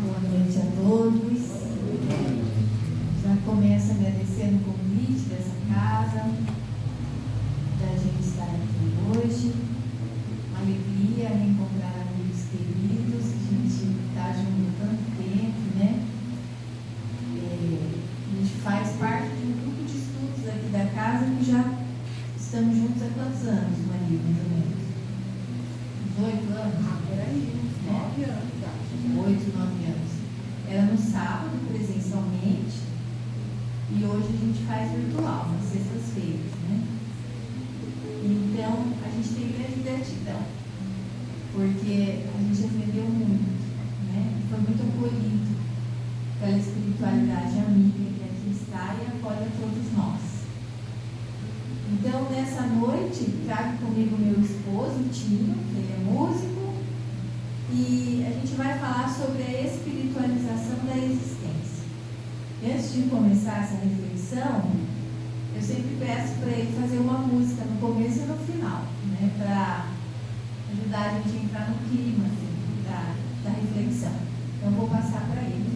Boa noite a todos. Já começo agradecendo o convite dessa casa, da gente estar aqui hoje. Uma alegria reencontrar amigos queridos, a gente está junto há tanto tempo, né? A gente faz parte de um grupo de estudos aqui da casa que já estamos juntos há quantos anos, Maria, mais ou menos? Uns 8 anos? Por aí, uns 9 anos. 8, 9 anos. Era no sábado, presencialmente, e hoje a gente faz virtual, nas sextas-feiras, né? Então, a gente tem grande gratidão, porque a gente aprendeu muito, né? Foi muito acolhido pela espiritualidade amiga que aqui está e acolhe a todos nós. Então, nessa noite, trago comigo meu esposo, o Tino, que ele é músico, e a gente vai falar sobre a espiritualização da existência. Antes de começar essa reflexão, eu sempre peço para ele fazer uma música no começo e no final, né, para ajudar a gente a entrar no clima assim, da reflexão. Então, eu vou passar para ele.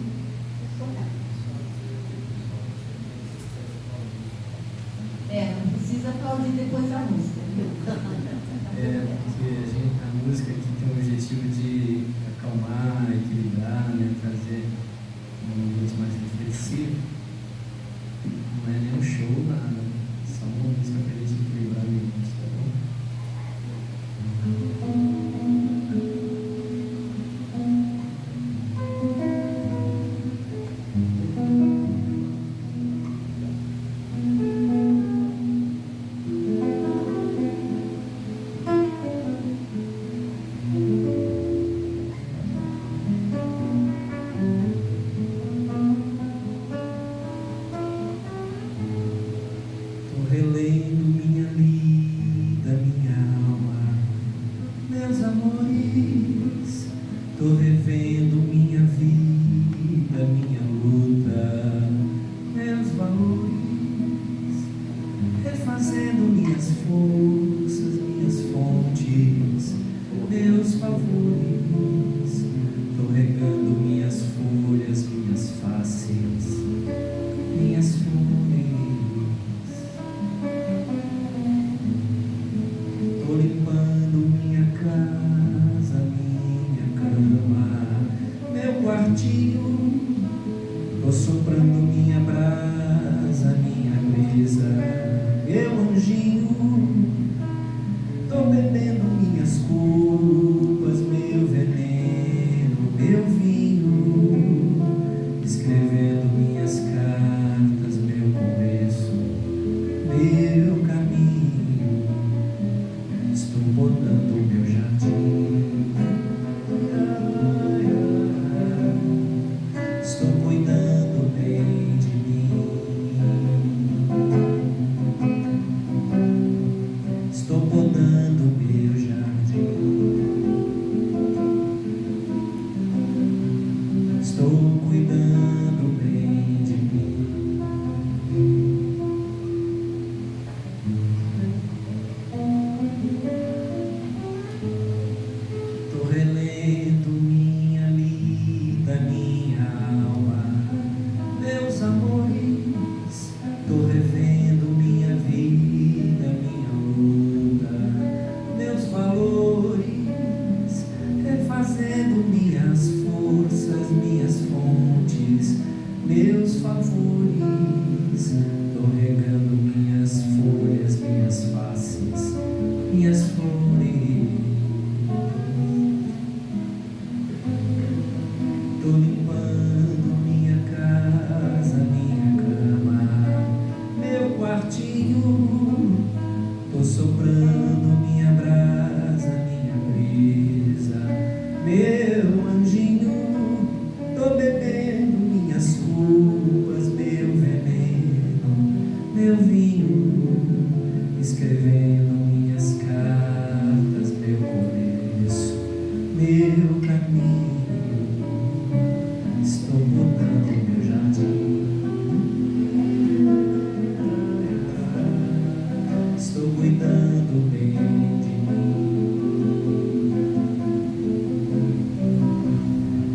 Não precisa aplaudir depois da música, viu? Porque a música aqui tem o objetivo de acalmar, equilibrar, né, trazer um ambiente mais reflexivo. Não é nem um show, nada. Só uma música para a gente equilibrar a mente, tá bom?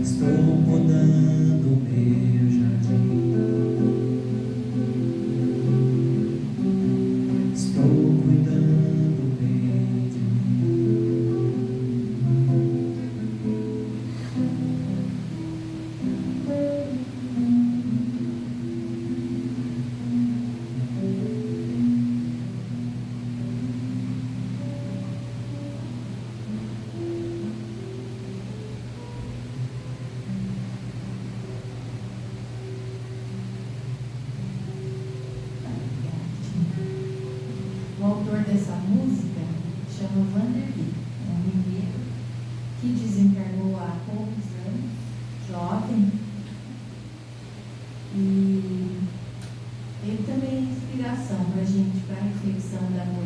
Estou mudando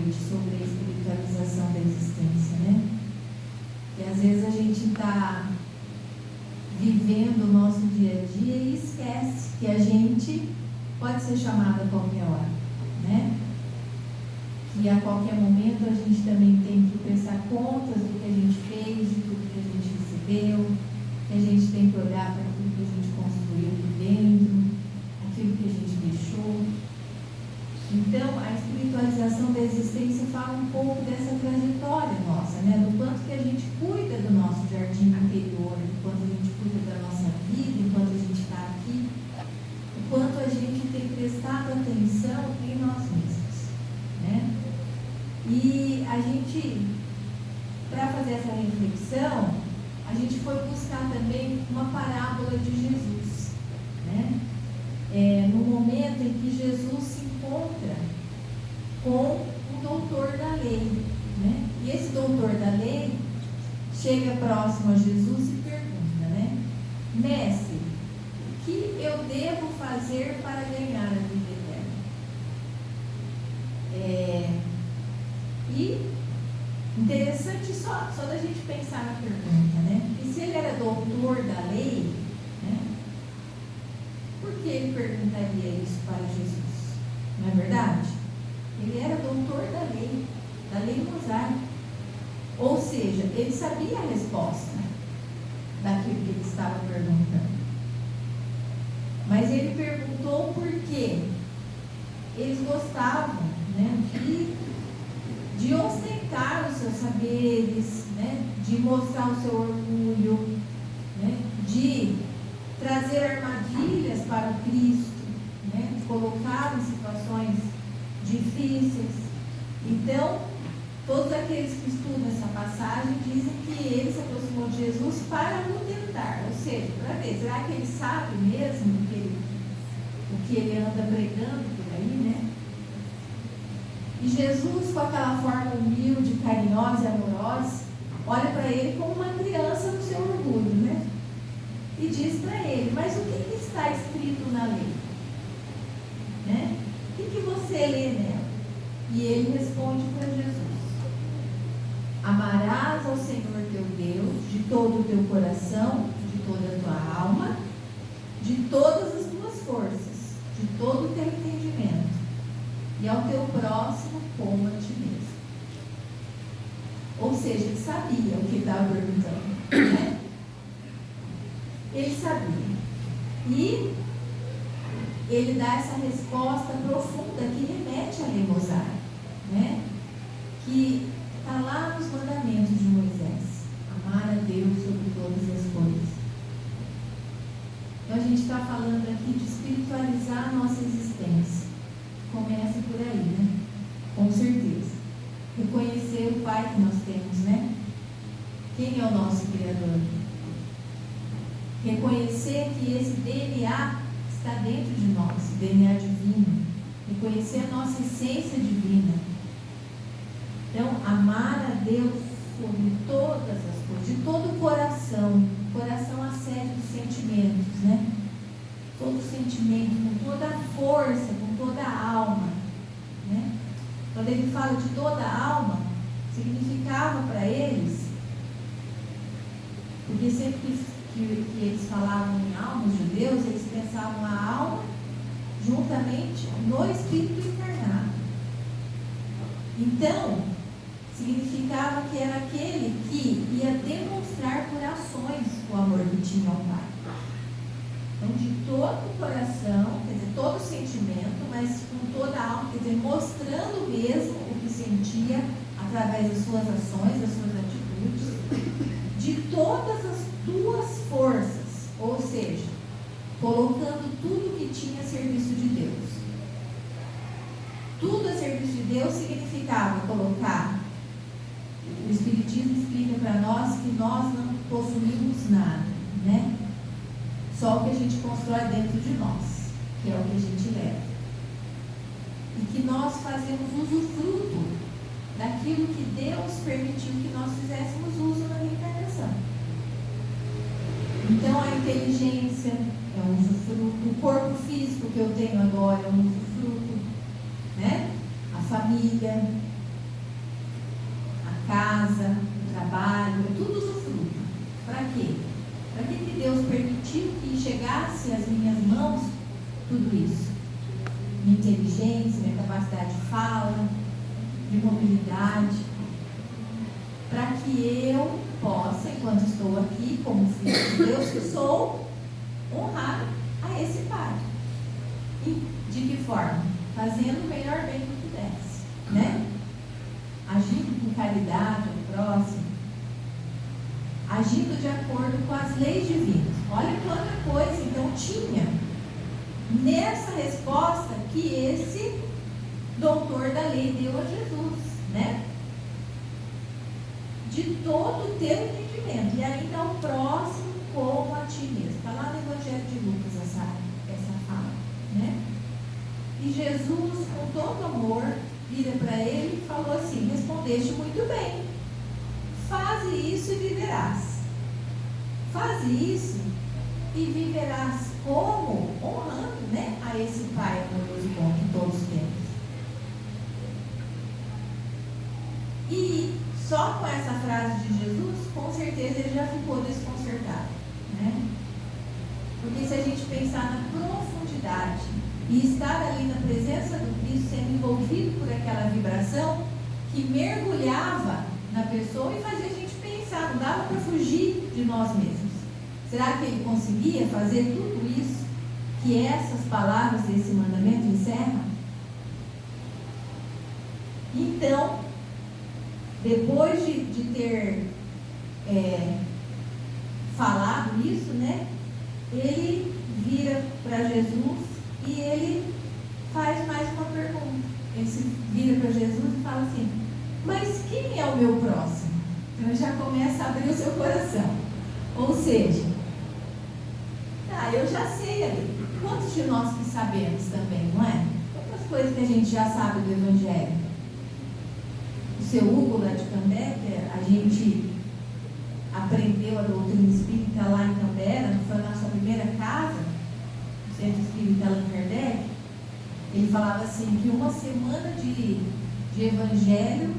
noite sobre a espiritualização da existência, né? Que às vezes a gente está vivendo o nosso dia a dia e esquece que a gente pode ser chamado a qualquer hora, né? Que a qualquer momento a gente também tem que prestar contas do que a gente fez, de tudo que a gente recebeu, que a gente tem que olhar para aquilo que a gente construiu aqui dentro, aquilo que a gente deixou. Então, a espiritualização da existência fala um pouco dessa trajetória nossa, né? Do quanto que a gente cuida do nosso jardim interior, do quanto a gente cuida da nossa vida enquanto a gente está aqui, o quanto a gente tem prestado atenção em nós mesmos, né? E a gente, para fazer essa reflexão, a gente foi buscar também uma parábola de Jesus, né? No momento em que Jesus se encontra com o doutor da lei, né? E esse doutor da lei chega próximo a Jesus e pergunta, né? Mestre, o que eu devo fazer para ganhar a vida eterna? E interessante só da gente pensar na pergunta, né? E se ele era doutor da lei, né? Por que ele perguntaria isso para Jesus? Não é verdade? Ele era doutor da lei mosaica. Ou seja, ele sabia a resposta daquilo que ele estava perguntando. Mas ele perguntou por quê? Eles gostavam, né, de ostentar os seus saberes, né, de mostrar o seu orgulho, né, de trazer armadilhas para o Cristo, né, de colocar em situações difíceis. Então, todos aqueles que estudam essa passagem dizem que ele se aproximou de Jesus para o tentar, ou seja, para ver, será que ele sabe mesmo o que ele anda pregando por aí, né? E Jesus, com aquela forma humilde, carinhosa e amorosa, olha para ele como uma criança no seu orgulho, né? E diz para ele, mas o que está escrito na lei? Né? O que você lê nela? E ele responde para Jesus: amarás ao Senhor teu Deus de todo o teu coração, de toda a tua alma, de todas as tuas forças, de todo o teu entendimento, e ao teu próximo como a ti mesmo. Ou seja, ele sabia o que ele estava perguntando, né? Ele sabia. E ele dá essa resposta profunda que remete à lei mosaica, né? Que está lá nos mandamentos de Moisés: amar a Deus sobre todas as coisas. Então a gente está falando aqui de espiritualizar a nossa existência. Começa por aí, né? Com certeza. Reconhecer o Pai que nós temos, né? Quem é o nosso Criador? Reconhecer que esse DNA está dentro de nós, DNA divino. Reconhecer a nossa essência divina. Então, amar a Deus sobre todas as coisas, de todo o coração. O coração acede os sentimentos, né? Todo sentimento, com toda a força, com toda a alma, né? Quando ele fala de toda a alma, significava para eles, porque sempre que eles falavam em alma, os judeus, eles pensavam a alma juntamente no espírito encarnado. Então, significava que era aquele que ia demonstrar por ações o amor que tinha ao Pai. Então, de todo o coração, quer dizer, todo o sentimento, mas com toda a alma, quer dizer, mostrando mesmo o que sentia através das suas ações, das suas atitudes, de todas as tuas forças, ou seja, colocando tudo que tinha a serviço de Deus. Tudo a serviço de Deus significava colocar. O Espiritismo explica para nós que nós não possuímos nada, né? Só o que a gente constrói dentro de nós, que é o que a gente leva. E que nós fazemos usufruto daquilo que Deus permitiu que nós fizéssemos uso na reencarnação. Então, a inteligência é um usufruto, o corpo físico que eu tenho agora é um usufruto, né? A família, casa, o trabalho, é tudo do fruto. Para quê? Para que Deus permitiu que chegasse às minhas mãos tudo isso? Minha inteligência, minha capacidade de fala, de mobilidade, para que eu possa, enquanto estou aqui, como filho de Deus que sou, honrar a esse Pai. E de que forma? Fazendo o melhor bem que pudesse, né? Agindo com caridade ao próximo, agindo de acordo com as leis divinas. Olha quanta coisa então tinha nessa resposta que esse doutor da lei deu a Jesus, né? De todo o teu entendimento, e ainda ao próximo como a ti mesmo. Está lá no Evangelho de Lucas essa fala, né? E Jesus, com todo amor, vira para ele e falou assim: respondeste muito bem, faze isso e viverás. Faze isso e viverás como? Honrando, né, a esse Pai amoroso e bom que todos temos. E só com essa frase de Jesus, com certeza ele já ficou desconcertado, né? Porque se a gente pensar na profundidade e estar ali na presença do Cristo, sendo envolvido por aquela vibração que mergulhava na pessoa e fazia a gente pensar, não dava para fugir de nós mesmos. Será que ele conseguia fazer tudo isso que essas palavras desse mandamento encerram? Então, depois de ter falado isso, né, ele vira para Jesus e ele faz mais uma pergunta. Ele se vira para Jesus e fala assim: mas quem é o meu próximo? Então já começa a abrir o seu coração. Ou seja, eu já sei ali. Quantos de nós que sabemos também, não é? Quantas coisas que a gente já sabe do Evangelho? O seu Hugo lá de Cambé, que a gente aprendeu a doutrina espírita lá em Cambé, foi a nossa primeira casa, o Centro Espírita Allan Kardec. Ele falava assim que uma semana de Evangelho,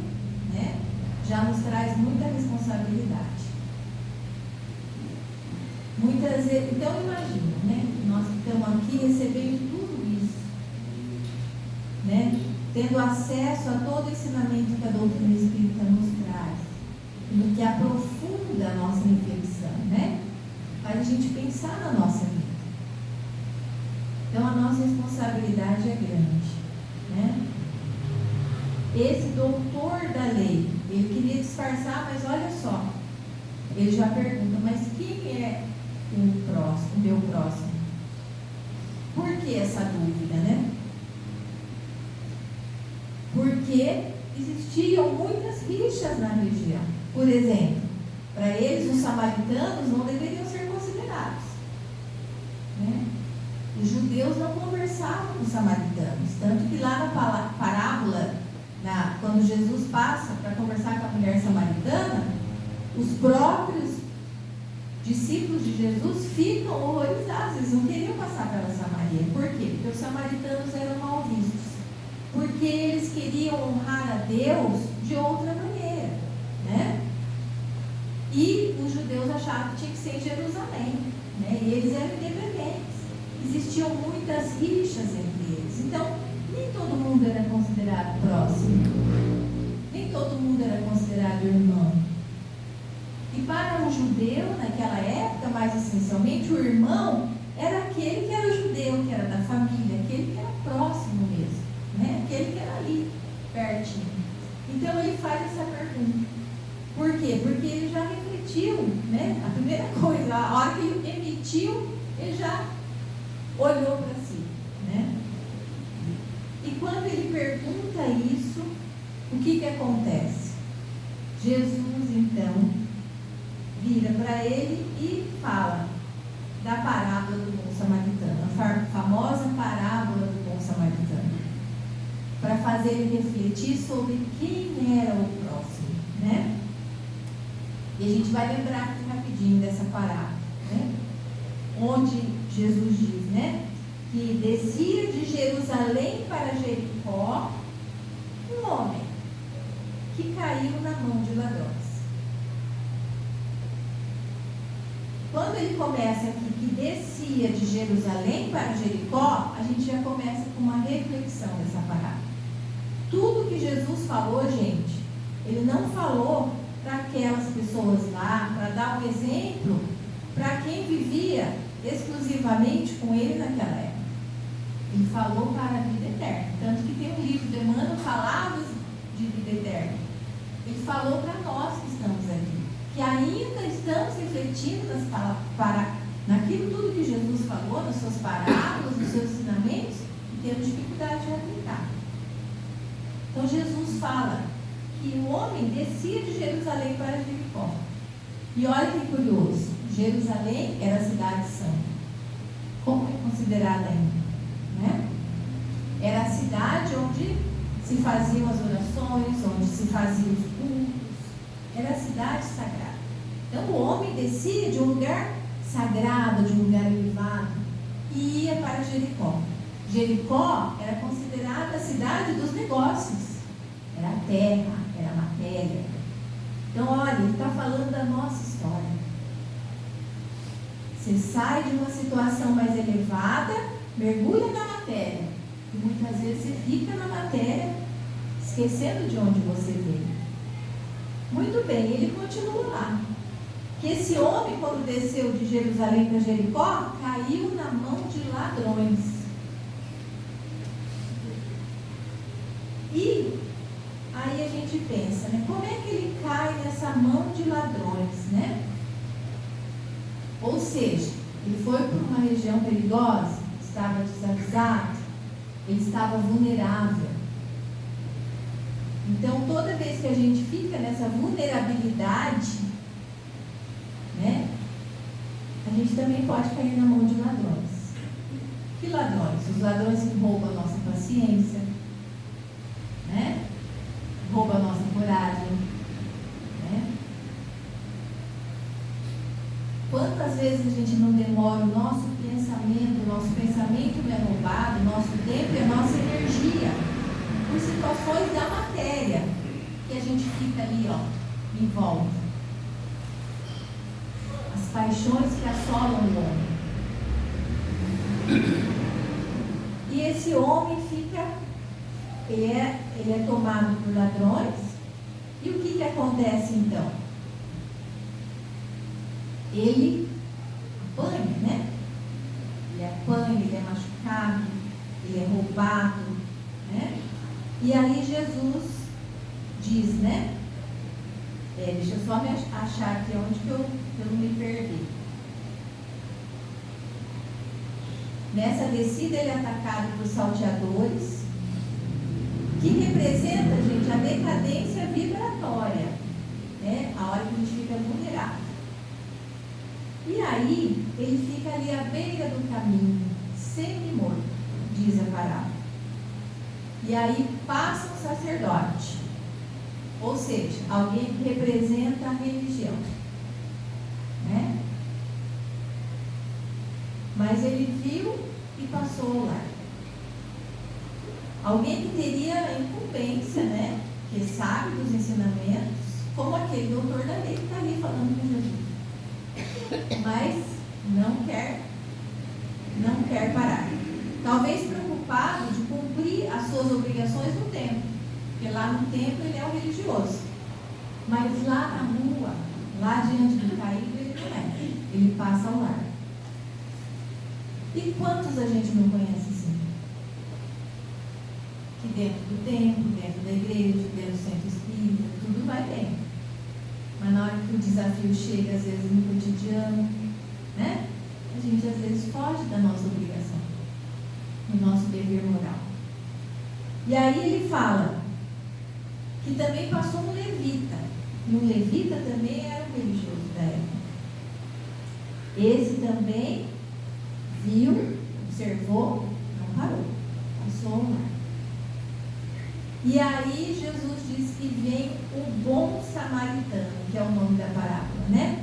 né, já nos traz muita responsabilidade. Muitas vezes, então imagina, né, nós que estamos aqui recebendo tudo isso, né, tendo acesso a todo o ensinamento que a doutrina espírita nos traz, no que aprofunda a nossa reflexão, né, faz a gente pensar na nossa vida. Então a nossa responsabilidade é grande, né? Esse doutor da lei, ele queria disfarçar, mas olha só, ele já pergunta: mas quem é o próximo, o meu próximo? Por que essa dúvida, né? Porque existiam muitas rixas na região. Por exemplo, para eles os samaritanos não deveriam ser considerados, né? Os judeus não conversavam com os samaritanos, tanto que lá na parábola, quando Jesus passa para conversar com a mulher samaritana, os próprios discípulos de Jesus ficam horrorizados, eles não queriam passar pela Samaria. Por quê? Porque os samaritanos eram mal vistos, porque eles queriam honrar a Deus de outra maneira, né? E os judeus achavam que tinha que ser em Jerusalém, né? E eles eram independentes. Existiam muitas rixas entre eles. Então, nem todo mundo era considerado próximo, nem todo mundo era considerado irmão. E para um judeu, naquela época, mais essencialmente, o irmão era aquele que era judeu, que era da família, aquele que era próximo mesmo, né? Aquele que era ali, pertinho. Então ele faz essa pergunta. Por quê? Porque ele já refletiu, né? A primeira coisa, a hora que ele emitiu, ele já olhou para si, né? E quando ele pergunta isso, o que acontece? Jesus, então, vira para ele e fala da parábola do bom samaritano, a famosa parábola do bom samaritano, para fazer ele refletir sobre quem era o próximo, né? E a gente vai lembrar aqui rapidinho dessa parábola, né? Onde Jesus diz, né, que descia de Jerusalém para Jericó um homem que caiu na mão de ladrões. Quando ele começa aqui que descia de Jerusalém para Jericó, a gente já começa com uma reflexão dessa parábola. Tudo que Jesus falou, gente, ele não falou para aquelas pessoas lá, para dar um exemplo para quem vivia exclusivamente com ele naquela época. Ele falou para a vida eterna. Tanto que tem um livro de Emmanuel, Palavras de Vida Eterna. Ele falou para nós que estamos aqui, que ainda estamos refletindo naquilo tudo que Jesus falou, nas suas parábolas, nos seus ensinamentos, e temos dificuldade de aplicar. Então Jesus fala que o homem descia de Jerusalém para Jericó. E olha que curioso, Jerusalém era a cidade santa. Como é considerada ainda? Né? Era a cidade onde se faziam as orações, onde se faziam os cultos. Era a cidade sagrada. Então o homem descia de um lugar sagrado, de um lugar elevado, e ia para Jericó. Jericó era considerada a cidade dos negócios. Era a terra, era a matéria. Então olha, ele está falando da nossa história. Você sai de uma situação mais elevada, mergulha na matéria. E muitas vezes você fica na matéria, esquecendo de onde você veio. Muito bem, ele continua lá. Que esse homem, quando desceu de Jerusalém para Jericó, caiu na mão de ladrões. E aí a gente pensa, né? Como é que ele cai nessa mão de ladrões, né? Ou seja, ele foi por uma região perigosa, estava desavisado, ele estava vulnerável. Então, toda vez que a gente fica nessa vulnerabilidade, né, a gente também pode cair na mão de ladrões. Que ladrões? Os ladrões que roubam a nossa paciência, né? Roubam a nossa coragem, né? Quantas vezes a gente não demora o nosso pensamento não é roubado, o nosso tempo e a nossa energia por situações da matéria que a gente fica ali, ó, em volta. As paixões que assolam o homem. E esse homem fica, ele é tomado por ladrões. E o que acontece então? Ele apanha, né? Ele apanha, ele é machucado, ele é roubado, né? E aí Jesus diz, né? Deixa eu só me achar aqui onde que eu não me perdi. Nessa descida ele é atacado por salteadores, que representa, gente, a decadência vibratória, né? A hora que a gente fica vulnerável. E aí, ele fica ali à beira do caminho, semi-morto, diz a parábola. E aí passa um sacerdote, ou seja, alguém que representa a religião, né? Mas ele viu e passou ao largo. Alguém que teria incumbência, né? Que sabe dos ensinamentos, como aquele doutor da lei que está ali falando com Jesus. Mas não quer parar. Talvez preocupado de cumprir as suas obrigações no templo, porque lá no templo ele é o religioso, mas lá na rua, lá diante do caído, ele não é, ele passa ao largo. E quantos a gente não conhece assim? Que dentro do templo, dentro da igreja, dentro do centro espírita, tudo vai bem. Mas na hora que o desafio chega, às vezes no cotidiano, né? A gente às vezes foge da nossa obrigação, do nosso dever moral. E aí ele fala que também passou um levita. E um levita também era um religioso da época. Esse também viu, observou, não parou, passou ao largo. E aí Jesus diz que vem o bom samaritano, que é o nome da parábola, né?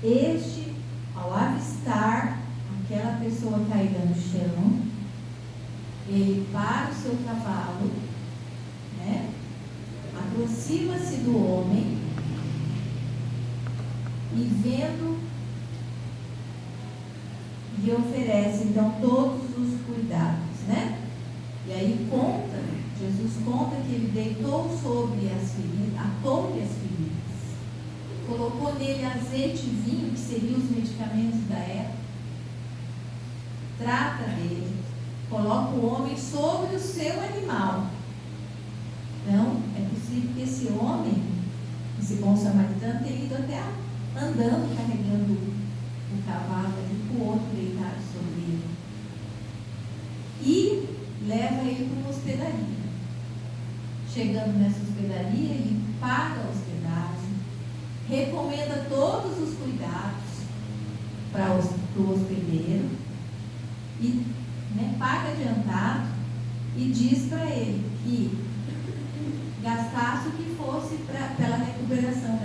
Este, ao avistar aquela pessoa caída no chão, ele para o seu cavalo, né? Aproxima aproxima-se do homem e vendo, lhe oferece então todos os cuidados, né? E aí Jesus conta que ele deitou sobre as feridas, atou-lhe as feridas, colocou nele azeite e vinho, que seriam os medicamentos da época, trata dele, coloca o homem sobre o seu animal. Então, é possível que esse homem, esse bom samaritano, tenha ido até andando, carregando o cavalo com o outro deitado sobre ele. E leva ele para uma hospedaria. Chegando nessa hospedaria, ele paga a hospedagem, recomenda todos os cuidados para o hospedeiro e paga adiantado e diz para ele que gastasse o que fosse pela recuperação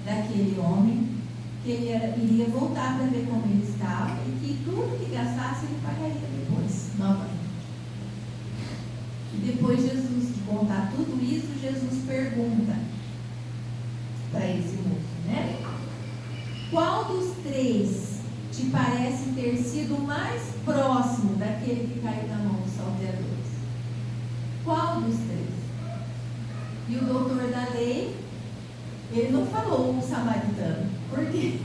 daquele homem, que ele iria voltar para ver como ele estava e que tudo que gastasse ele pagaria depois, novamente. E depois de contar tudo isso, Jesus pergunta para esse moço, né? Qual dos três te parece ter sido mais próximo daquele que caiu na mão dos salteadores? Qual dos três? E o doutor da lei, ele não falou o samaritano, porque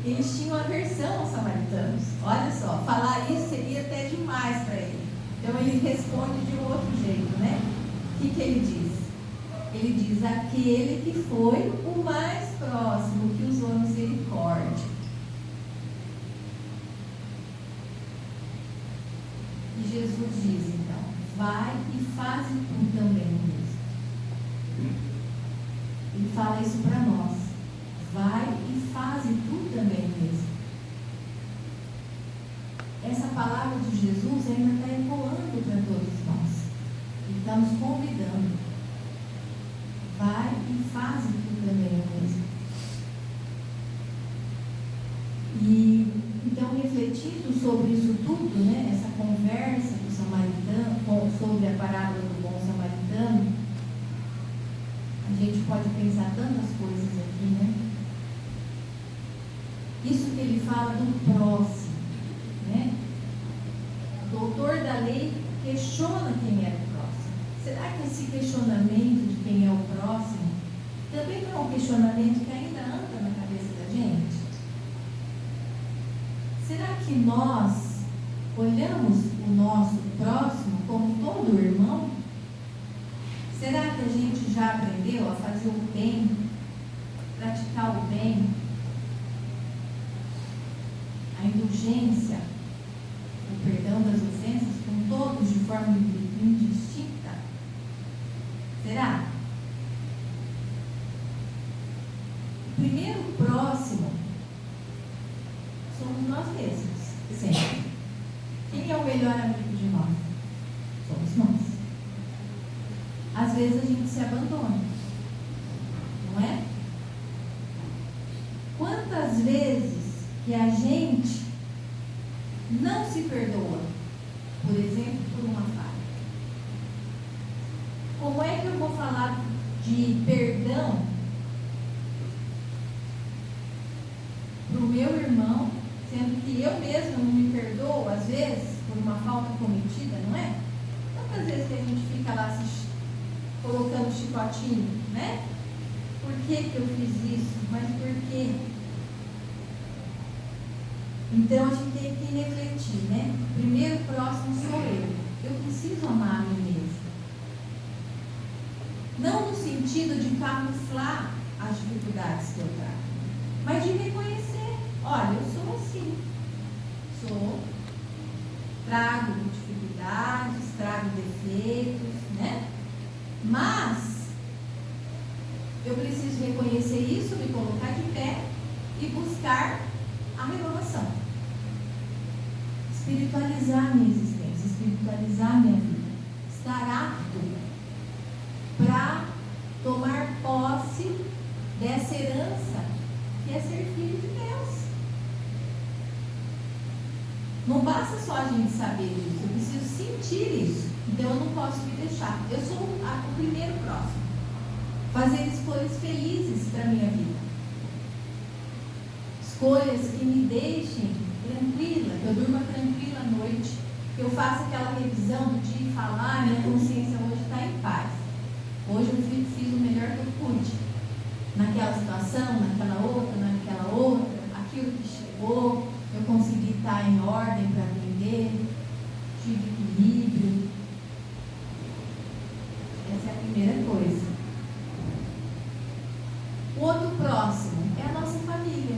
eles tinham aversão aos samaritanos. Olha só, falar isso seria até demais para ele. Então ele responde de um outro jeito, né? O que ele diz? Ele diz: aquele que foi o mais próximo, que usou misericórdia. E Jesus diz então: vai e faze tu também o mesmo. Ele fala isso para nós: vai e faze tu também o mesmo. Essa palavra de Jesus ainda está ecoando para todos nós. Ele está nos convidando: vai e faze tu também o mesmo. E então, refletindo sobre isso tudo, né, essa conversa do samaritano, sobre a parábola do bom samaritano, a gente pode pensar tantas coisas aqui, né? Isso que ele fala do próximo, né? O doutor da lei questiona quem é o próximo. Será que esse questionamento de quem é o próximo também não é um questionamento que ainda anda na cabeça da gente? Será que nós olhamos o nosso próximo como todo irmão? Será que a gente já aprendeu a fazer o bem, praticar o bem, a indulgência, o perdão das ofensas com todos de forma indistinta? Será? O primeiro próximo somos nós mesmos, sempre. Quem é o melhor amigo de nós? Somos nós. Às vezes a gente se abandona, não é? Quantas vezes que a gente não se perdoa, por exemplo, por uma falha? Como é que eu vou falar de perdão para o meu irmão, sendo que eu mesma não me perdoo, às vezes, por uma falta cometida, não é? Quantas vezes que a gente fica lá colocando chicotinho, né? Por que eu fiz isso? Mas por quê? Então a gente tem que refletir, né? Primeiro próximo sou eu. Eu preciso amar a mim mesmo. Não no sentido de camuflar as dificuldades que eu trago, mas de reconhecer: olha, eu sou assim. Trago dificuldades, trago defeitos, né? Mas eu preciso reconhecer isso, me colocar de pé e buscar a renovação. Espiritualizar a minha existência, espiritualizar a minha vida. Estar apto para tomar posse dessa herança que é ser filho de Deus. Não basta só a gente saber isso, eu preciso sentir isso. Então eu não posso me deixar. Eu sou o primeiro próximo. Fazer escolhas felizes para a minha vida. Escolhas que me deixem tranquila, que eu durma tranquila à noite, que eu faça aquela revisão do dia e falar, minha consciência hoje está em paz. Hoje eu fiz o melhor que eu pude. Naquela situação, naquela outra, aquilo que chegou, eu consegui estar em ordem para atender, tive equilíbrio. Essa é a primeira coisa. O outro próximo é a nossa família.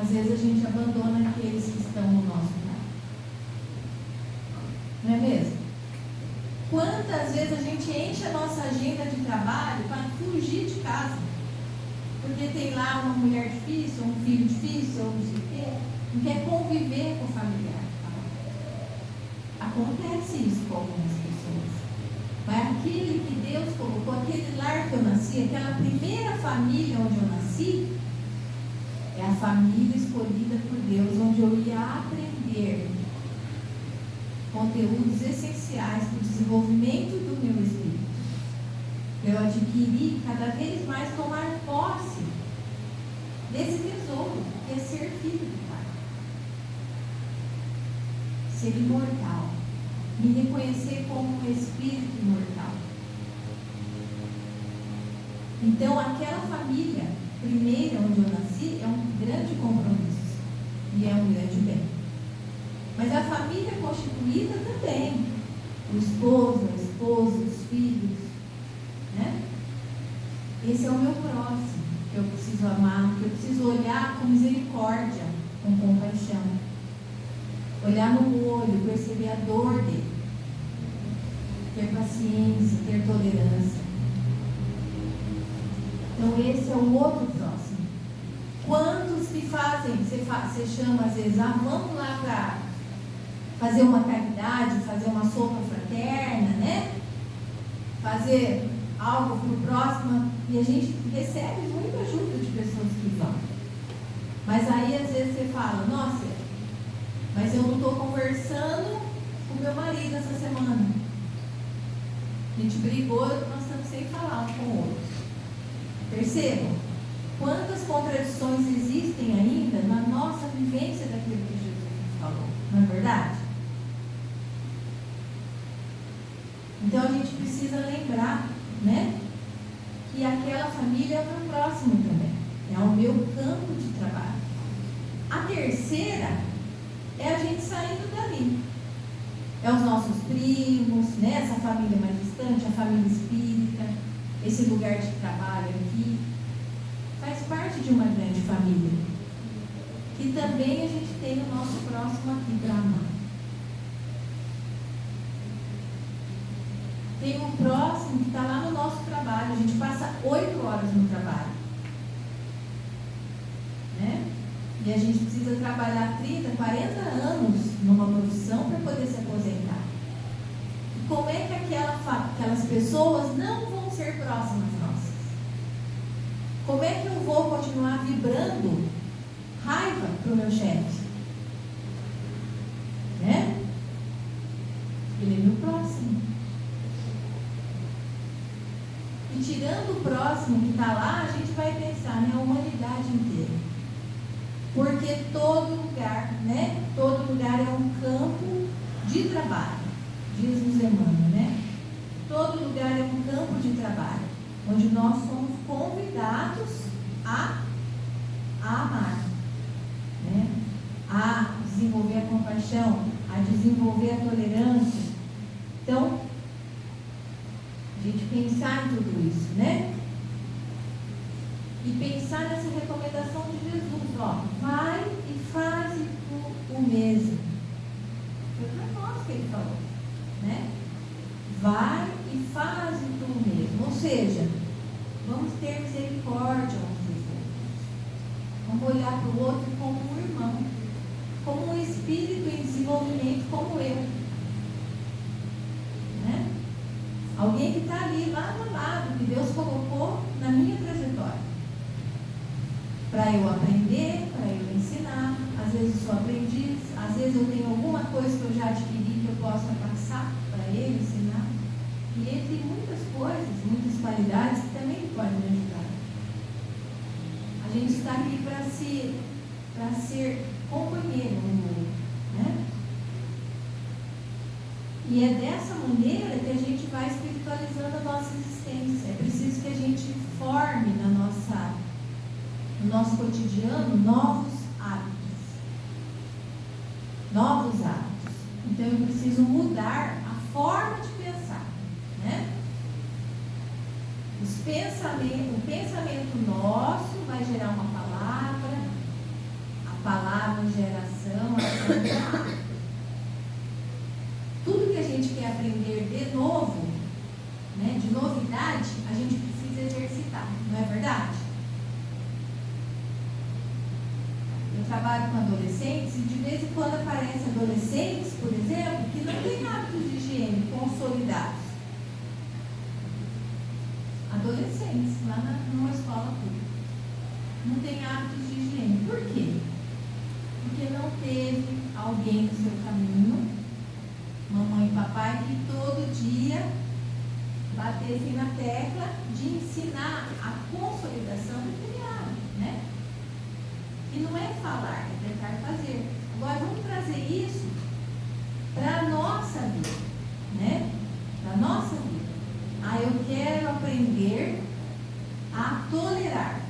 Às vezes a gente abandona aqueles que estão no nosso lar. Não é mesmo? Quantas vezes a gente enche a nossa agenda de trabalho para fugir de casa? Porque tem lá uma mulher difícil, um filho difícil, ou não sei o quê, não quer conviver com o familiar. Acontece isso com algumas pessoas. Mas aquele que Deus colocou, aquele lar que eu nasci, aquela primeira família onde eu nasci, é a família escolhida por Deus, onde eu ia aprender conteúdos essenciais para o desenvolvimento do meu espírito. Eu adquiri cada vez mais tomar posse desse tesouro, que é ser filho do Pai. Ser imortal. Me reconhecer como um espírito imortal. Então, aquela família primeira onde eu nasci é um grande compromisso e é um grande bem. Mas a família constituída também, o esposo, a esposa, os filhos, né? Esse é o meu próximo, que eu preciso amar, que eu preciso olhar com misericórdia, com compaixão. Olhar no olho, perceber a dor dele, ter paciência, ter tolerância. Então esse é o outro próximo. Quantos que fazem, você chama às vezes, vamos lá para fazer uma caridade, fazer uma sopa fraterna, né? Fazer algo para o próximo, e a gente recebe muita ajuda de pessoas que vão. Mas aí às vezes você fala, nossa, mas eu não estou conversando com meu marido essa semana. A gente brigou, nós estamos sem falar um com o outro. Percebam quantas contradições existem ainda na nossa vivência daquilo que Jesus nos falou, não é verdade? Então a gente precisa lembrar, né, que aquela família é o meu próximo também, é o meu campo de trabalho. A terceira é a gente saindo dali. É os nossos primos, né, essa família mais distante, a família espírita, esse lugar de trabalho aqui. Faz parte de uma grande família. Que também a gente tem o nosso próximo aqui para amar. Tem um próximo que está lá no nosso trabalho. A gente passa 8 horas no trabalho. Né? E a gente precisa trabalhar 30, 40 anos numa profissão para poder se aposentar. E como é que aquelas pessoas não vão ser próximas nossas? Como é que eu vou continuar vibrando raiva para o meu chefe? Né? Ele é meu próximo. E tirando o próximo que está lá, a gente vai pensar na humanidade inteira. Porque todo lugar, né? Todo lugar é um campo de trabalho, diz o Emmanuel, né? Todo lugar é um campo de trabalho, onde nós somos convidados a amar, né? A desenvolver a compaixão, a desenvolver a tolerância. Então, a gente pensar em tudo isso, né? E pensar nessa recomendação de Jesus, ó, vai e faze o mesmo. Foi para nós que ele falou, né? Vai e faze tu mesmo. Ou seja, vamos ter misericórdia uns dos outros. Vamos olhar para o outro como um irmão, como um espírito em desenvolvimento como eu. Né? Alguém que está ali, lá no lado, que Deus colocou na minha trajetória. Para eu aprender, para eu ensinar. Às vezes eu sou aprendiz, às vezes eu tenho alguma coisa que eu já adquiri que eu possa passar para ele, ensinar. E ele tem muitas coisas, muitas qualidades que também ele pode me ajudar. A gente está aqui para ser companheiro um do outro, né? E é dessa maneira que a gente vai espiritualizando a nossa existência. É preciso que a gente forme no nosso cotidiano novos hábitos. Novos hábitos. Então eu preciso mudar a forma de pensar, né? O pensamento nosso vai gerar uma palavra, a palavra gera ação, a ação gera hábito. Tudo que a gente quer aprender de novo, né, de novidade, a gente precisa exercitar, não é verdade? Eu trabalho com adolescentes e de vez em quando aparecem adolescentes, por exemplo, que não têm hábitos de higiene consolidados. Adolescentes, lá numa escola pública, não têm hábitos de higiene. Por quê? Porque não teve alguém no seu caminho, mamãe e papai, que todo dia batessem na tecla de ensinar a consolidação daquele hábito, né? E não é falar, é tentar fazer. Agora vamos trazer isso para a nossa vida, né? Para a nossa vida. Eu quero aprender a tolerar,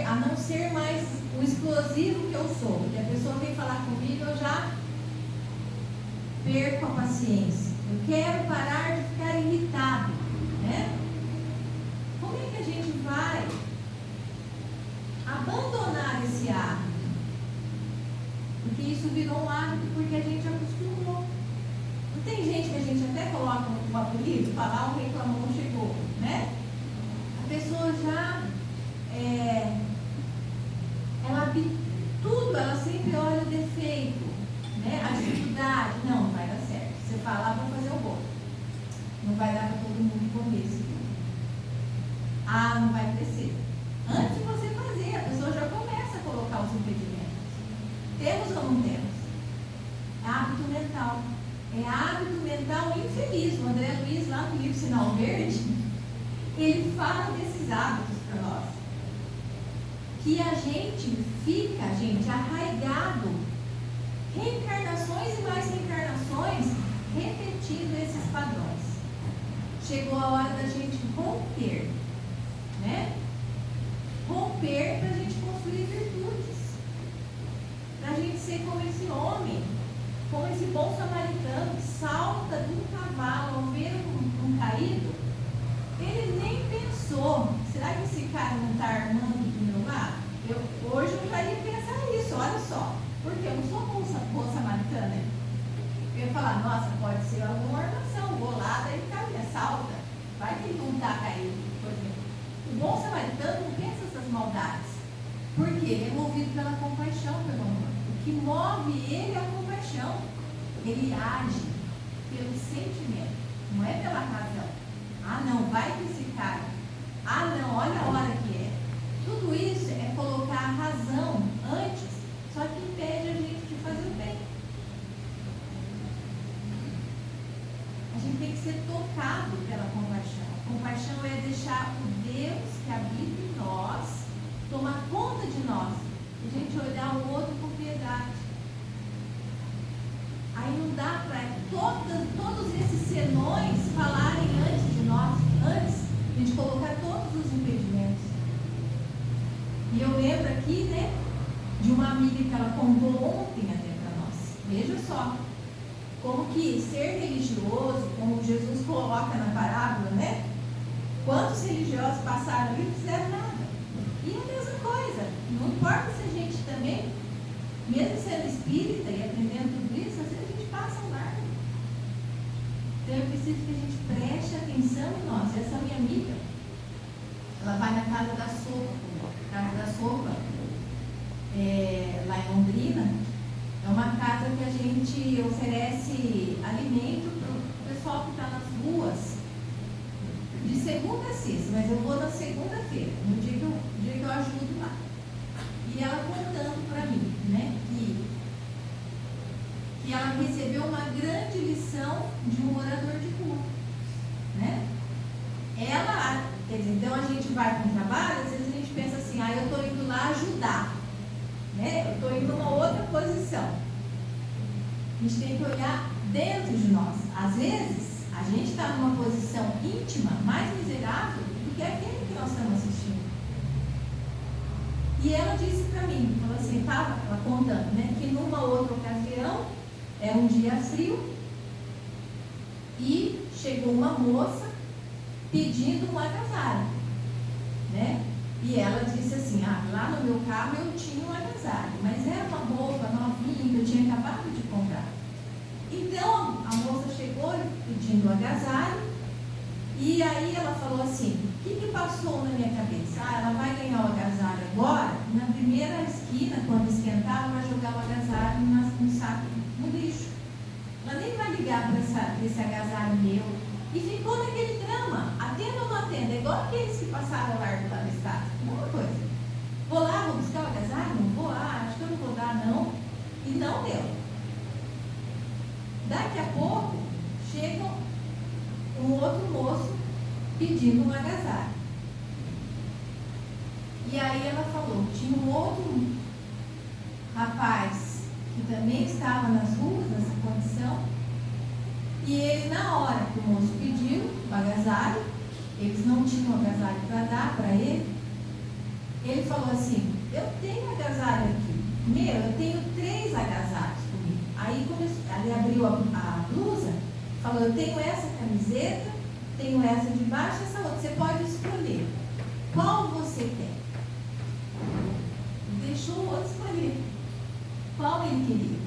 a não ser mais o explosivo que eu sou, porque a pessoa vem falar comigo, eu já perco a paciência. Eu quero parar de ficar irritado, né? Como é que a gente vai abandonar esse hábito? Porque isso virou um hábito porque a gente acostumou. Não tem gente que a gente até coloca um apelido, falar, o reclamão chegou, né? A pessoa já ela sempre olha o defeito, né? A dificuldade. Não vai dar certo. Você falar, vou fazer o bolo. Não vai dar para todo mundo comer isso. Não vai crescer. Antes de você fazer, a pessoa já começa a colocar os impedimentos. Temos ou não temos? É hábito mental. É hábito mental infeliz. O André Luiz, lá no livro Sinal Verde, ele fala desses hábitos para nós. Que a gente fica, arraigado, reencarnações e mais reencarnações, repetindo esses padrões. Chegou a hora da gente romper, né? Romper para a gente construir virtudes, para a gente ser como esse homem, como esse bom samaritano que salta de um cavalo ao ver um caído. Ele nem pensou, será que esse cara não está armando do meu lado? Hoje eu já ia pensar isso, olha só, porque eu não sou boa samaritana. Eu ia falar, nossa, pode ser alguma armação, vou lá, daí caminha, salta, vai que ele não está caído, por exemplo. O bom samaritano não pensa essas maldades, porque ele é movido pela compaixão, pelo amor. O que move ele é a compaixão, ele age pelo sentimento, não é pela razão. Não, vai que esse cara. Não, olha a hora que é. Tudo isso é colocar a razão antes, só que impede a gente de fazer o bem. A gente tem que ser tocado pela compaixão. A compaixão é deixar o Deus que habita em nós tomar conta de nós. E a gente olhar o outro com piedade. Aí não dá para todos esses senões falarem antes de nós, antes de colocar todos os impedimentos. E eu lembro aqui, né, de uma amiga que ela contou ontem até para nós. Veja só, como que ser religioso, como Jesus coloca na parábola, né? Quantos religiosos passaram ali e não fizeram nada? E é a mesma coisa. Não importa se a gente também, mesmo sendo espírita e aprendendo tudo isso, às vezes a gente passa um largo. Então eu preciso que a gente preste atenção em nós. Essa minha amiga, ela vai na Casa da Sopa. Casa da Sopa, lá em Londrina, é uma casa que a gente oferece alimento para o pessoal que está nas ruas, de segunda a sexta, mas eu vou na segunda-feira, no dia que eu ajudo lá. E ela contando para mim, né, que ela recebeu uma grande condição de um morador de rua, né? Ela, quer dizer, então a gente vai para o trabalho, às vezes a gente pensa assim, eu estou indo lá ajudar, né? Eu estou indo numa outra posição. A gente tem que olhar dentro de nós. Às vezes, a gente está numa posição íntima mais miserável do que aquele que nós estamos assistindo. E ela disse para mim, falou assim, estava contando, né, que numa outra ocasião, era um dia frio, e chegou uma moça pedindo um agasalho, né? E ela disse assim, lá no meu carro eu tinha um agasalho, mas era uma roupa novinha que eu tinha acabado de comprar. Então a moça chegou pedindo um agasalho, e aí ela falou assim, o que passou na minha cabeça? Ela vai ganhar o agasalho agora, na primeira esquina, quando esquentar, ela vai jogar o agasalho no saco, no lixo. Ela nem vai ligar para esse agasalho meu. E ficou naquele drama, atenda ou não atenda, é igual aqueles que passaram largo lá no estado, mesma coisa. Vou lá, vou buscar o agasalho? Não vou, acho que eu não vou dar não. E não deu. Daqui a pouco, chega um outro moço pedindo um agasalho. E aí ela falou, tinha um outro rapaz que também estava nas ruas, nessa condição, e ele, na hora que o moço pediu o agasalho, eles não tinham agasalho para dar para ele, ele falou assim, eu tenho agasalho aqui, eu tenho 3 agasalhos comigo. Aí ele abriu a blusa, falou, eu tenho essa camiseta, tenho essa de baixo, essa outra, você pode escolher. Qual você quer? Deixou o outro escolher. Qual ele queria?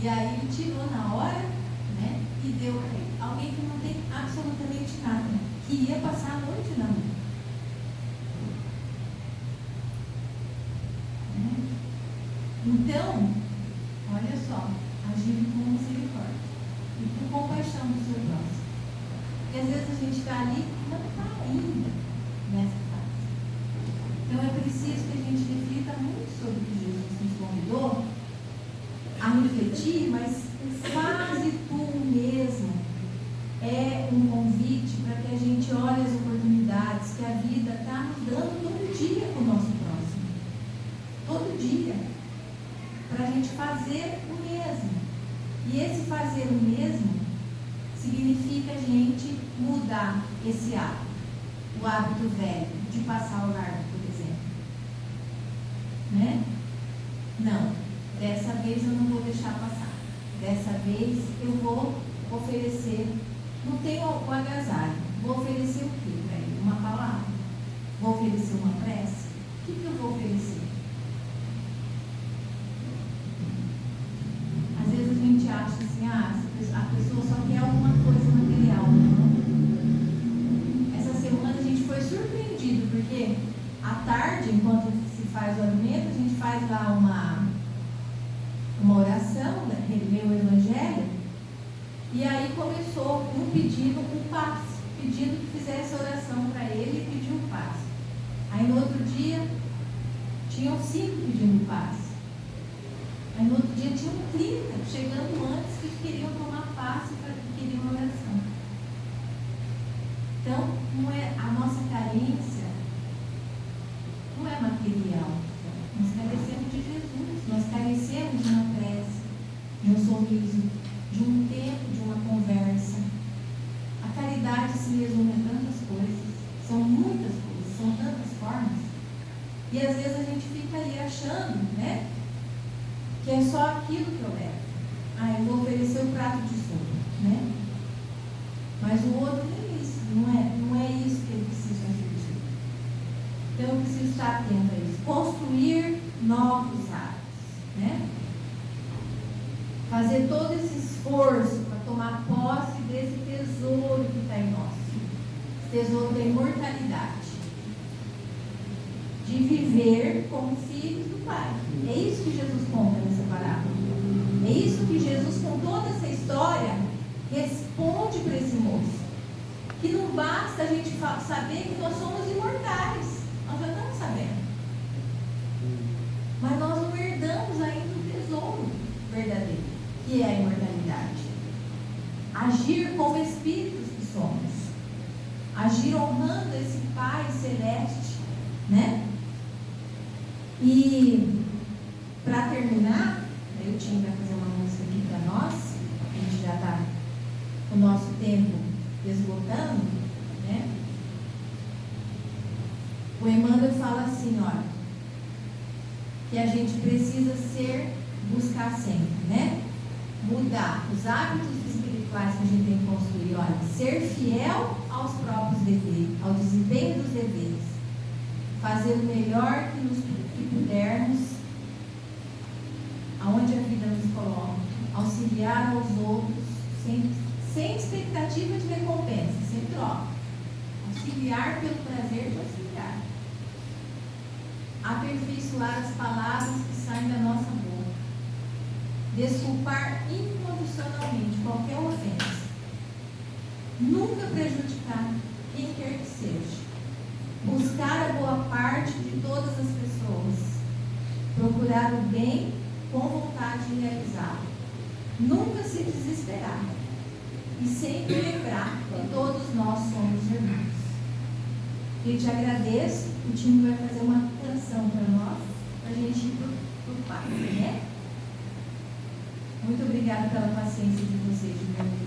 E aí ele tirou na hora, né, e deu para ele. Alguém que não tem absolutamente nada, que ia passar a noite na rua. Então, olha só, agindo com misericórdia e com compaixão do seu próximo. Porque às vezes a gente está ali e não está ainda nessa fase. Então é preciso que a gente reflita muito sobre o que Jesus nos convidou a refletir, mas quase tu mesmo é um convite para que a gente olhe as oportunidades que a vida está nos dando todo dia com o nosso próximo. Todo dia. Para a gente fazer o mesmo. E esse fazer o mesmo significa a gente mudar esse hábito. O hábito velho de passar o largo, por exemplo. Né? Não. Dessa vez eu não vou deixar passar. Dessa vez eu vou oferecer, não tenho o agasalho, vou oferecer o quê para ele? Uma palavra? Vou oferecer uma prece? O que eu vou oferecer? Às vezes a gente acha assim, a pessoa só quer alguma coisa material. Não? Essa semana a gente foi surpreendido, porque à tarde, enquanto se faz o alimento, a gente faz lá uma oração, lê o Evangelho, e aí começou um pedindo um passe, pedindo que fizesse oração para ele e pediu um passe. Aí no outro dia, tinham 5 pedindo passe. Aí no outro dia tinham 30, chegando antes, que queriam tomar passe para que queriam oração. Então, não é, a nossa carência não é material. Nós carecemos de Jesus, nós carecemos de uma prece, de um sorriso, de um tempo, de uma conversa. A caridade se resume a tantas coisas, são muitas coisas, são tantas formas. E às vezes a gente fica aí achando, né, que é só aquilo que eu levo. Eu vou oferecer o prato de sopa, né? Mas o outro nem isso, não é isso que ele precisa oferecer. Então eu preciso estar atento a isso. Construir novos hábitos, né? Fazer todo esse esforço para tomar posse desse tesouro que está em nós. Esse tesouro da imortalidade. De viver como filhos do Pai. É isso que Jesus conta nessa parábola. É isso que Jesus, com toda essa história, responde para esse moço. Que não basta a gente saber que nós somos imortais. Nós já estamos sabendo. Mas nós não herdamos ainda o tesouro verdadeiro, que é a imortalidade. E, para terminar, o time vai fazer uma música aqui para nós, a gente já está com o nosso tempo esgotando, né? O Emmanuel fala assim, olha, que a gente precisa buscar sempre, né? Mudar os hábitos espirituais que a gente tem que construir, olha, ser fiel aos próprios deveres, ao desempenho dos deveres, fazer o melhor que pudermos, aonde a vida nos coloca, auxiliar aos outros, sem expectativa de recompensa, sem troca, auxiliar pelo prazer de auxiliar, aperfeiçoar as palavras que saem da nossa boca, desculpar incondicionalmente qualquer ofensa, nunca prejudicar quem quer que seja, buscar a boa parte de todas as pessoas, procurar o bem com vontade de realizá-lo, nunca se desesperar e sempre lembrar que todos nós somos irmãos. Eu te agradeço, o time vai fazer uma canção para nós, para a gente ir para o Pai, né? Muito obrigada pela paciência de vocês, de me ouvir.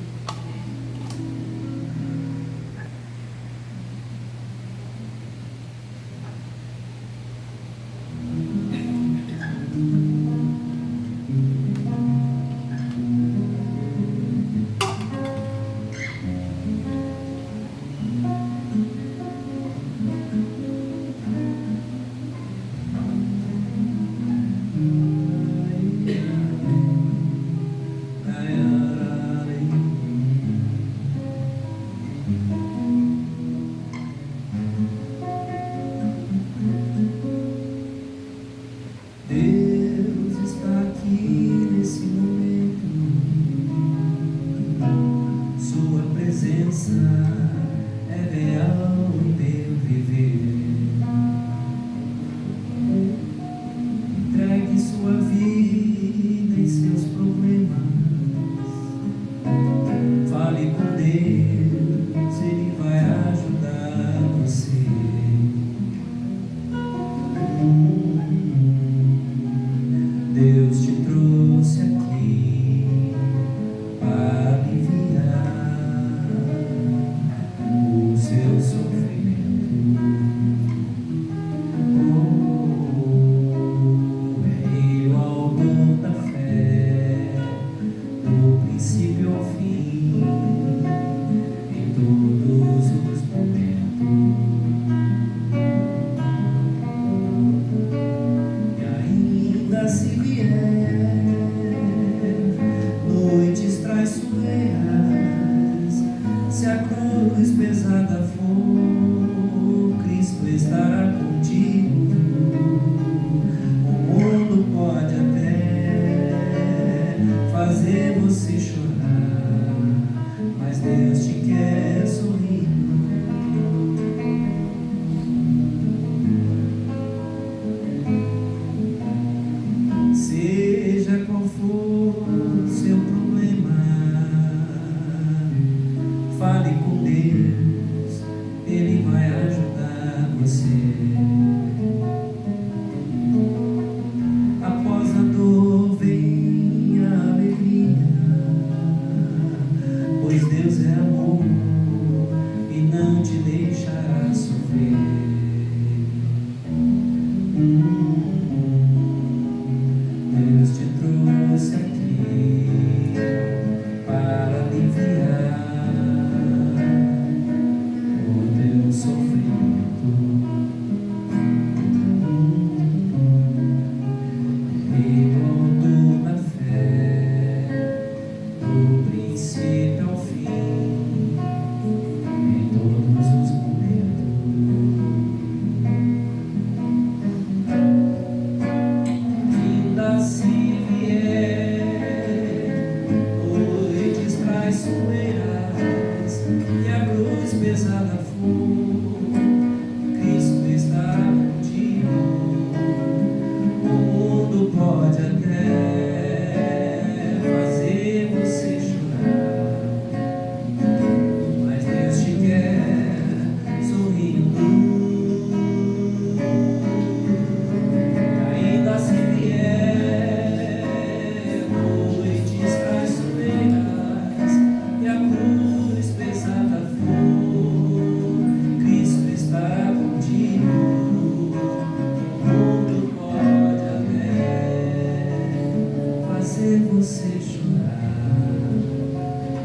você chorar,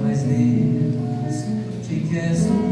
mas Deus te quer sorrir.